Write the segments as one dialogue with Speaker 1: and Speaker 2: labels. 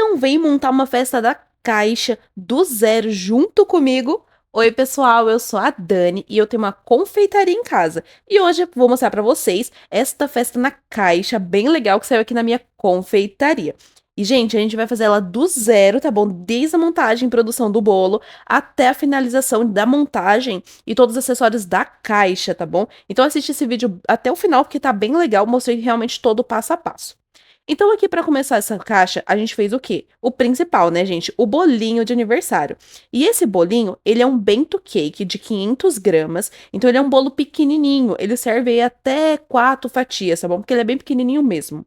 Speaker 1: não vem montar uma festa da caixa do zero junto comigo? Oi, pessoal, eu sou a Dani e eu tenho uma confeitaria em casa. E hoje eu vou mostrar pra vocês esta festa na caixa bem legal que saiu aqui na minha confeitaria. E, gente, a gente vai fazer ela do zero, tá bom? Desde a montagem e produção do bolo até a finalização da montagem e todos os acessórios da caixa, tá bom? Então assiste esse vídeo até o final porque tá bem legal, mostrei realmente todo o passo a passo. Então, aqui para começar essa caixa, a gente fez o quê? O principal, né, gente? O bolinho de aniversário. E esse bolinho, ele é um bento cake de 500 gramas. Então, ele é um bolo pequenininho. Ele serve aí até 4 fatias, tá bom? Porque ele é bem pequenininho mesmo.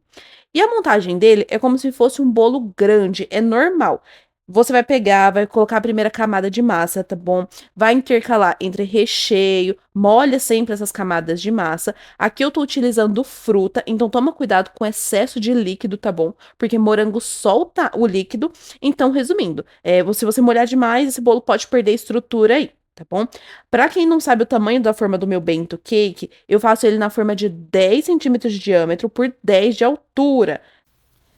Speaker 1: E a montagem dele é como se fosse um bolo grande, é normal. Você vai pegar, vai colocar a primeira camada de massa, tá bom? Vai intercalar entre recheio, molha sempre essas camadas de massa. Aqui eu tô utilizando fruta, então toma cuidado com excesso de líquido, tá bom? Porque morango solta o líquido. Então, resumindo, se você molhar demais, esse bolo pode perder estrutura aí. Tá bom? Pra quem não sabe o tamanho da forma do meu bento cake, eu faço ele na forma de 10 centímetros de diâmetro por 10 de altura.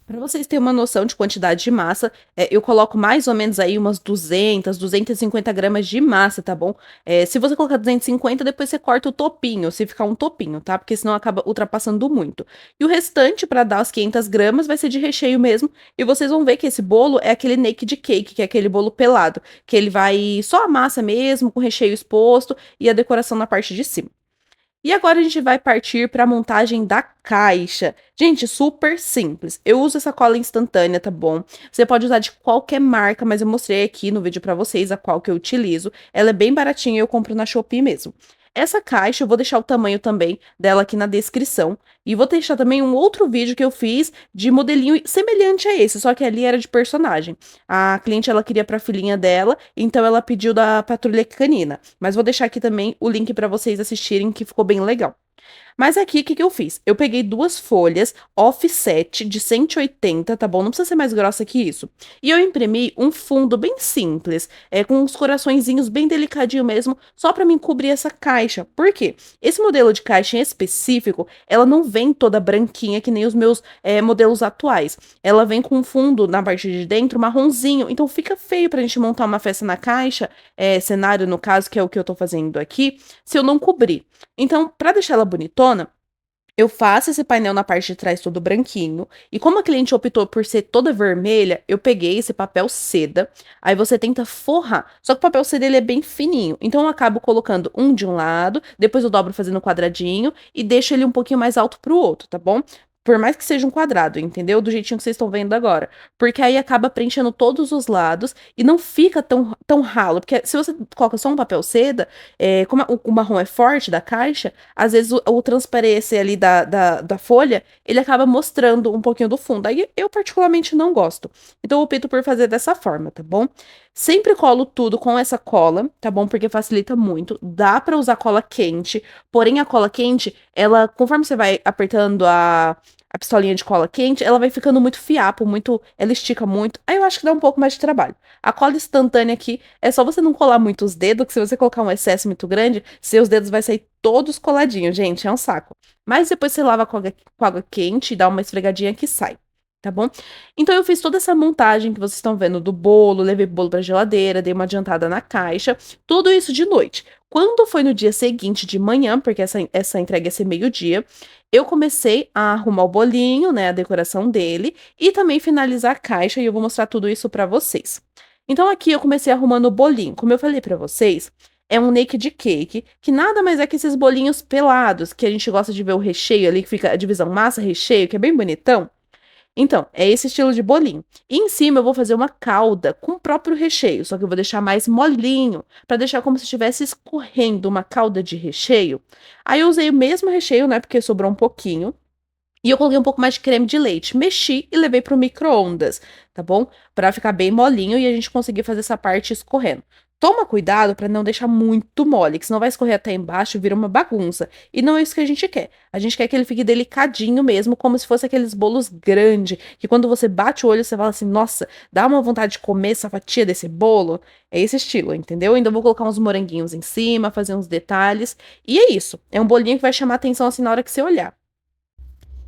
Speaker 1: Para vocês terem uma noção de quantidade de massa, eu coloco mais ou menos aí umas 250 gramas de massa, tá bom? Se você colocar 250, depois você corta o topinho, se ficar um topinho, tá? Porque senão acaba ultrapassando muito. E o restante, para dar as 500 gramas, vai ser de recheio mesmo. E vocês vão ver que esse bolo é aquele naked cake, que é aquele bolo pelado, que ele vai só a massa mesmo, com recheio exposto e a decoração na parte de cima. E agora a gente vai partir para a montagem da caixa. Gente, super simples. Eu uso essa cola instantânea, tá bom? Você pode usar de qualquer marca, mas eu mostrei aqui no vídeo para vocês a qual que eu utilizo. Ela é bem baratinha e eu compro na Shopee mesmo. Essa caixa, eu vou deixar o tamanho também dela aqui na descrição. E vou deixar também um outro vídeo que eu fiz de modelinho semelhante a esse, só que ali era de personagem. A cliente, ela queria para a filhinha dela, então ela pediu da Patrulha Canina. Mas vou deixar aqui também o link para vocês assistirem, que ficou bem legal. Mas aqui, o que que eu fiz? Eu peguei duas folhas offset de 180, tá bom? Não precisa ser mais grossa que isso. E eu imprimi um fundo bem simples, com uns coraçõezinhos bem delicadinho mesmo, só pra me cobrir essa caixa. Por quê? Esse modelo de caixa em específico, ela não vem toda branquinha que nem os meus modelos atuais. Ela vem com um fundo na parte de dentro marronzinho, então fica feio pra gente montar uma festa na caixa, cenário no caso, que é o que eu tô fazendo aqui, se eu não cobrir. Então, para deixar ela bonitona, eu faço esse painel na parte de trás todo branquinho. E como a cliente optou por ser toda vermelha, eu peguei esse papel seda. Aí você tenta forrar. Só que o papel seda ele é bem fininho. Então eu acabo colocando um de um lado, depois eu dobro fazendo um quadradinho e deixo ele um pouquinho mais alto pro outro, tá bom? Por mais que seja um quadrado, entendeu? Do jeitinho que vocês estão vendo agora. Porque aí acaba preenchendo todos os lados e não fica tão ralo. Porque se você coloca só um papel seda, como o marrom é forte da caixa, às vezes o transparecer ali da folha, ele acaba mostrando um pouquinho do fundo. Aí eu particularmente não gosto. Então eu opto por fazer dessa forma, tá bom? Sempre colo tudo com essa cola, tá bom? Porque facilita muito. Dá pra usar cola quente, porém a cola quente, ela, conforme você vai apertando a pistolinha de cola quente, ela vai ficando muito fiapo, ela estica muito. Aí eu acho que dá um pouco mais de trabalho. A cola instantânea aqui é só você não colar muito os dedos, que se você colocar um excesso muito grande, seus dedos vai sair todos coladinhos, gente, é um saco. Mas depois você lava com água quente e dá uma esfregadinha que sai. Tá bom? Então eu fiz toda essa montagem que vocês estão vendo do bolo, levei o bolo pra geladeira, dei uma adiantada na caixa, tudo isso de noite. Quando foi no dia seguinte de manhã, porque essa entrega ia ser meio-dia, eu comecei a arrumar o bolinho, né, a decoração dele, e também finalizar a caixa, e eu vou mostrar tudo isso pra vocês. Então aqui eu comecei arrumando o bolinho. Como eu falei pra vocês, é um naked cake, que nada mais é que esses bolinhos pelados, que a gente gosta de ver o recheio ali, que fica a divisão massa-recheio, que é bem bonitão. Então, é esse estilo de bolinho. E em cima eu vou fazer uma calda com o próprio recheio, só que eu vou deixar mais molinho, para deixar como se estivesse escorrendo uma calda de recheio. Aí eu usei o mesmo recheio, né, porque sobrou um pouquinho. E eu coloquei um pouco mais de creme de leite, mexi e levei pro micro-ondas, tá bom? Pra ficar bem molinho e a gente conseguir fazer essa parte escorrendo. Toma cuidado pra não deixar muito mole, que senão vai escorrer até embaixo e vira uma bagunça. E não é isso que a gente quer. A gente quer que ele fique delicadinho mesmo, como se fosse aqueles bolos grandes, que quando você bate o olho, você fala assim, nossa, dá uma vontade de comer essa fatia desse bolo. É esse estilo, entendeu? Ainda vou colocar uns moranguinhos em cima, fazer uns detalhes. E é isso. É um bolinho que vai chamar atenção assim na hora que você olhar.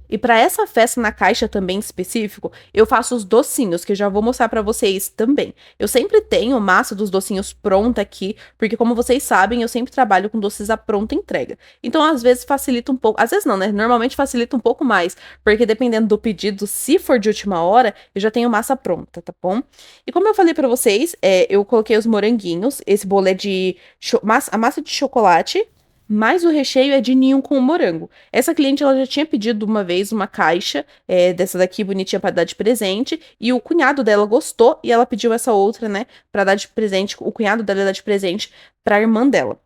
Speaker 1: E para essa festa na caixa também específico, eu faço os docinhos, que eu já vou mostrar para vocês também. Eu sempre tenho massa dos docinhos pronta aqui, porque como vocês sabem, eu sempre trabalho com doces à pronta entrega. Então, às vezes facilita um pouco, às vezes não, né? Normalmente facilita um pouco mais, porque dependendo do pedido, se for de última hora, eu já tenho massa pronta, tá bom? E como eu falei para vocês, eu coloquei os moranguinhos, esse bolo é de a massa de chocolate, mas o recheio é de ninho com morango. Essa cliente ela já tinha pedido uma vez uma caixa dessa daqui bonitinha para dar de presente e o cunhado dela gostou e ela pediu essa outra, né, para dar de presente. O cunhado dela ia dar de presente para a irmã dela.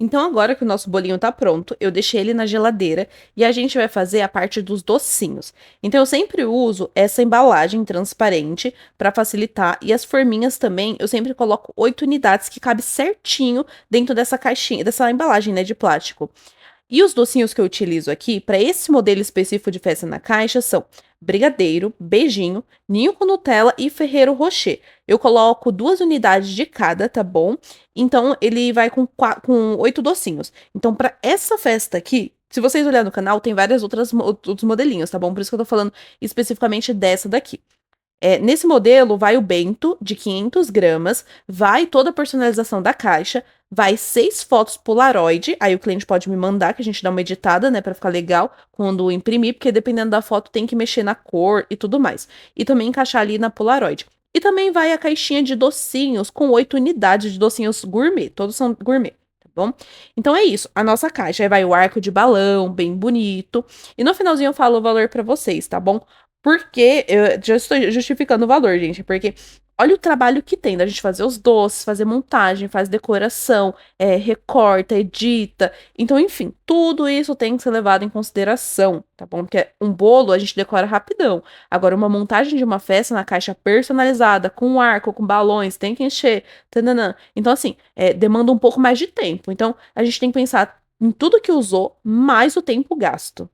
Speaker 1: Então, agora que o nosso bolinho tá pronto, eu deixei ele na geladeira e a gente vai fazer a parte dos docinhos. Então, eu sempre uso essa embalagem transparente para facilitar e as forminhas também, eu sempre coloco 8 unidades que cabe certinho dentro dessa caixinha, dessa embalagem, né, de plástico. E os docinhos que eu utilizo aqui, para esse modelo específico de festa na caixa, são brigadeiro, beijinho, ninho com Nutella e Ferrero Rocher. Eu coloco 2 unidades de cada, tá bom? Então, ele vai com 8 docinhos. Então, para essa festa aqui, se vocês olharem no canal, tem várias outros modelinhos, tá bom? Por isso que eu tô falando especificamente dessa daqui. Nesse modelo, vai o bento de 500 gramas, vai toda a personalização da caixa, vai 6 fotos Polaroid, aí o cliente pode me mandar, que a gente dá uma editada, né, pra ficar legal quando imprimir, porque dependendo da foto tem que mexer na cor e tudo mais. E também encaixar ali na Polaroid. E também vai a caixinha de docinhos, com 8 unidades de docinhos gourmet, todos são gourmet. Tá bom? Então é isso, a nossa caixa. Aí vai o arco de balão, bem bonito. E no finalzinho eu falo o valor pra vocês, tá bom? Porque eu já estou justificando o valor, gente. Porque olha o trabalho que tem da gente fazer os doces, fazer montagem, faz decoração, recorta, edita. Então, enfim, tudo isso tem que ser levado em consideração, tá bom? Porque um bolo a gente decora rapidão. Agora, uma montagem de uma festa na caixa personalizada, com arco, com balões, tem que encher. Tananã. Então, assim, demanda um pouco mais de tempo. Então, a gente tem que pensar em tudo que usou, mais o tempo gasto.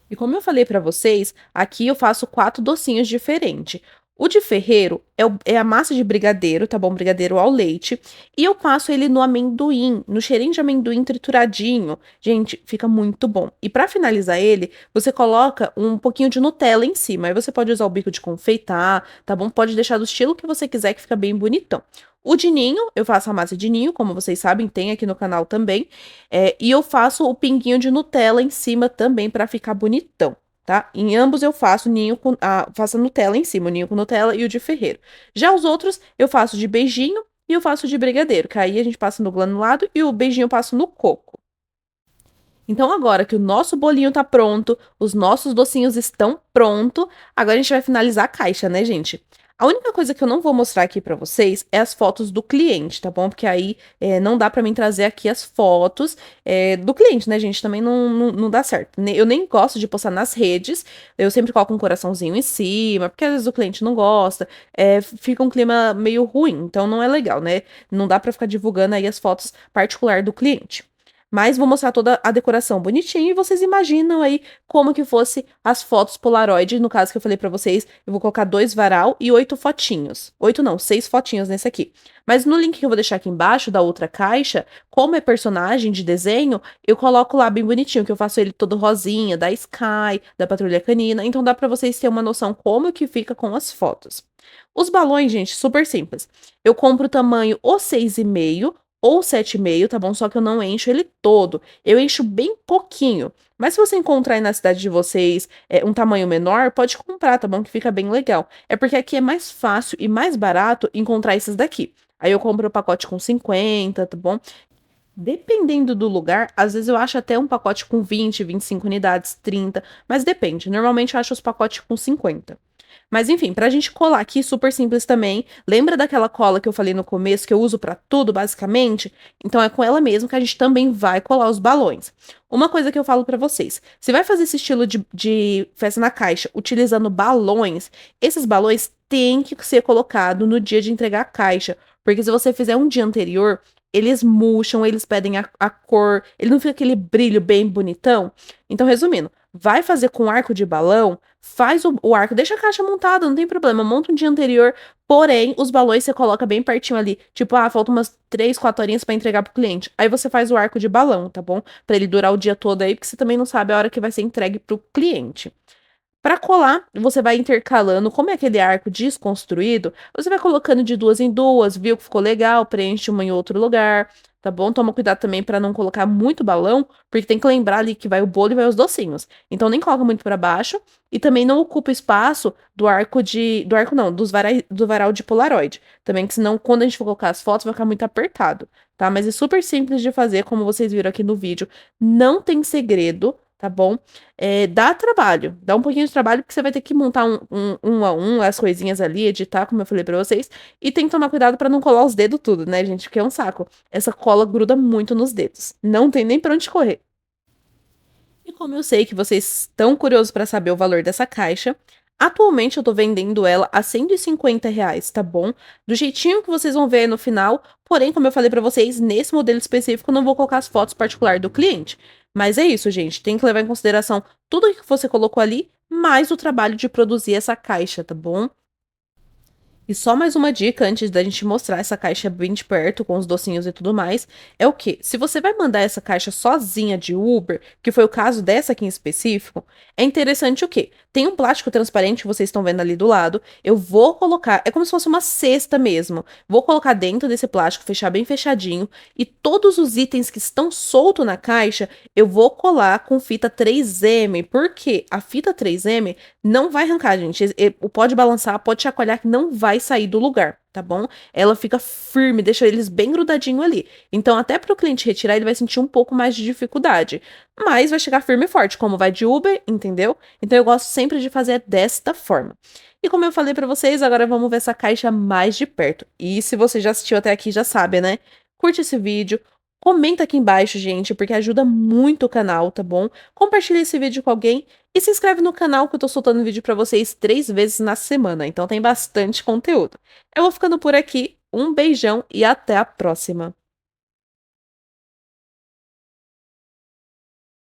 Speaker 1: E como eu falei pra vocês, aqui eu faço 4 docinhos diferentes. O de ferreiro é a massa de brigadeiro, tá bom? Brigadeiro ao leite. E eu passo ele no amendoim, no cheirinho de amendoim trituradinho. Gente, fica muito bom. E pra finalizar ele, você coloca um pouquinho de Nutella em cima. Aí você pode usar o bico de confeitar, tá bom? Pode deixar do estilo que você quiser, que fica bem bonitão. O de ninho, eu faço a massa de ninho, como vocês sabem, tem aqui no canal também. E eu faço o pinguinho de Nutella em cima também para ficar bonitão, tá? Em ambos eu faço faço a Nutella em cima, o ninho com Nutella e o de ferreiro. Já os outros eu faço de beijinho e eu faço de brigadeiro, que aí a gente passa no granulado e o beijinho eu passo no coco. Então, agora que o nosso bolinho tá pronto, os nossos docinhos estão prontos, agora a gente vai finalizar a caixa, né, gente? A única coisa que eu não vou mostrar aqui pra vocês é as fotos do cliente, tá bom? Porque aí não dá pra mim trazer aqui as fotos do cliente, né, gente? Também não dá certo. Eu nem gosto de postar nas redes, eu sempre coloco um coraçãozinho em cima, porque às vezes o cliente não gosta, fica um clima meio ruim, então não é legal, né? Não dá pra ficar divulgando aí as fotos particular do cliente. Mas vou mostrar toda a decoração bonitinha e vocês imaginam aí como que fosse as fotos Polaroid, no caso que eu falei pra vocês, eu vou colocar 2 varal e 8 fotinhos. 8 não, 6 fotinhos nesse aqui. Mas no link que eu vou deixar aqui embaixo da outra caixa, como é personagem de desenho, eu coloco lá bem bonitinho, que eu faço ele todo rosinha, da Sky, da Patrulha Canina, então dá pra vocês terem uma noção como que fica com as fotos. Os balões, gente, super simples. Eu compro o tamanho ou 6,5 ou 7,5, tá bom? Só que eu não encho ele todo. Eu encho bem pouquinho. Mas se você encontrar aí na cidade de vocês um tamanho menor, pode comprar, tá bom? Que fica bem legal. É porque aqui é mais fácil e mais barato encontrar esses daqui. Aí eu compro o pacote com 50, tá bom? Dependendo do lugar, às vezes eu acho até um pacote com 20, 25 unidades, 30, mas depende. Normalmente eu acho os pacotes com 50. Mas enfim, pra gente colar aqui, super simples também. Lembra daquela cola que eu falei no começo, que eu uso pra tudo, basicamente? Então é com ela mesmo que a gente também vai colar os balões. Uma coisa que eu falo pra vocês, se vai fazer esse estilo de festa na caixa utilizando balões, esses balões têm que ser colocados no dia de entregar a caixa. Porque se você fizer um dia anterior, eles murcham, eles pedem a cor, ele não fica aquele brilho bem bonitão. Então, resumindo, vai fazer com arco de balão, faz o arco, deixa a caixa montada, não tem problema, monta um dia anterior, porém, os balões você coloca bem pertinho ali, tipo, falta umas 3, 4 horinhas pra entregar pro cliente. Aí você faz o arco de balão, tá bom? Pra ele durar o dia todo aí, porque você também não sabe a hora que vai ser entregue pro cliente. Para colar, você vai intercalando, como é aquele arco desconstruído, você vai colocando de duas em duas, viu que ficou legal, preenche uma em outro lugar, tá bom? Toma cuidado também para não colocar muito balão, porque tem que lembrar ali que vai o bolo e vai os docinhos. Então nem coloca muito para baixo e também não ocupa espaço do arco não, do varal de Polaroid. Também que senão quando a gente for colocar as fotos vai ficar muito apertado, tá? Mas é super simples de fazer, como vocês viram aqui no vídeo. Não tem segredo, tá bom? Dá trabalho, dá um pouquinho de trabalho, porque você vai ter que montar um a um as coisinhas ali, editar, como eu falei pra vocês, e tem que tomar cuidado pra não colar os dedos tudo, né, gente? Porque é um saco. Essa cola gruda muito nos dedos. Não tem nem pra onde correr. E como eu sei que vocês estão curiosos para saber o valor dessa caixa, atualmente eu tô vendendo ela a R$ 150, tá bom? Do jeitinho que vocês vão ver no final, porém, como eu falei para vocês, nesse modelo específico eu não vou colocar as fotos particulares do cliente. Mas é isso, gente, tem que levar em consideração tudo que você colocou ali, mais o trabalho de produzir essa caixa, tá bom? E só mais uma dica antes da gente mostrar essa caixa bem de perto, com os docinhos e tudo mais, é o que? Se você vai mandar essa caixa sozinha de Uber, que foi o caso dessa aqui em específico, é interessante o quê? Tem um plástico transparente que vocês estão vendo ali do lado, eu vou colocar, é como se fosse uma cesta mesmo, vou colocar dentro desse plástico, fechar bem fechadinho, e todos os itens que estão soltos na caixa, eu vou colar com fita 3M, porque a fita 3M não vai arrancar, gente. Pode balançar, pode chacoalhar, que não vai sair do lugar, tá bom? Ela fica firme, deixa eles bem grudadinho ali. Então, até para o cliente retirar, ele vai sentir um pouco mais de dificuldade. Mas vai chegar firme e forte, como vai de Uber, entendeu? Então, eu gosto sempre de fazer desta forma. E como eu falei para vocês, agora vamos ver essa caixa mais de perto. E se você já assistiu até aqui, já sabe, né? Curte esse vídeo. Comenta aqui embaixo, gente, porque ajuda muito o canal, tá bom? Compartilha esse vídeo com alguém e se inscreve no canal que eu tô soltando vídeo pra vocês 3 vezes na semana, então tem bastante conteúdo. Eu vou ficando por aqui, um beijão e até a próxima!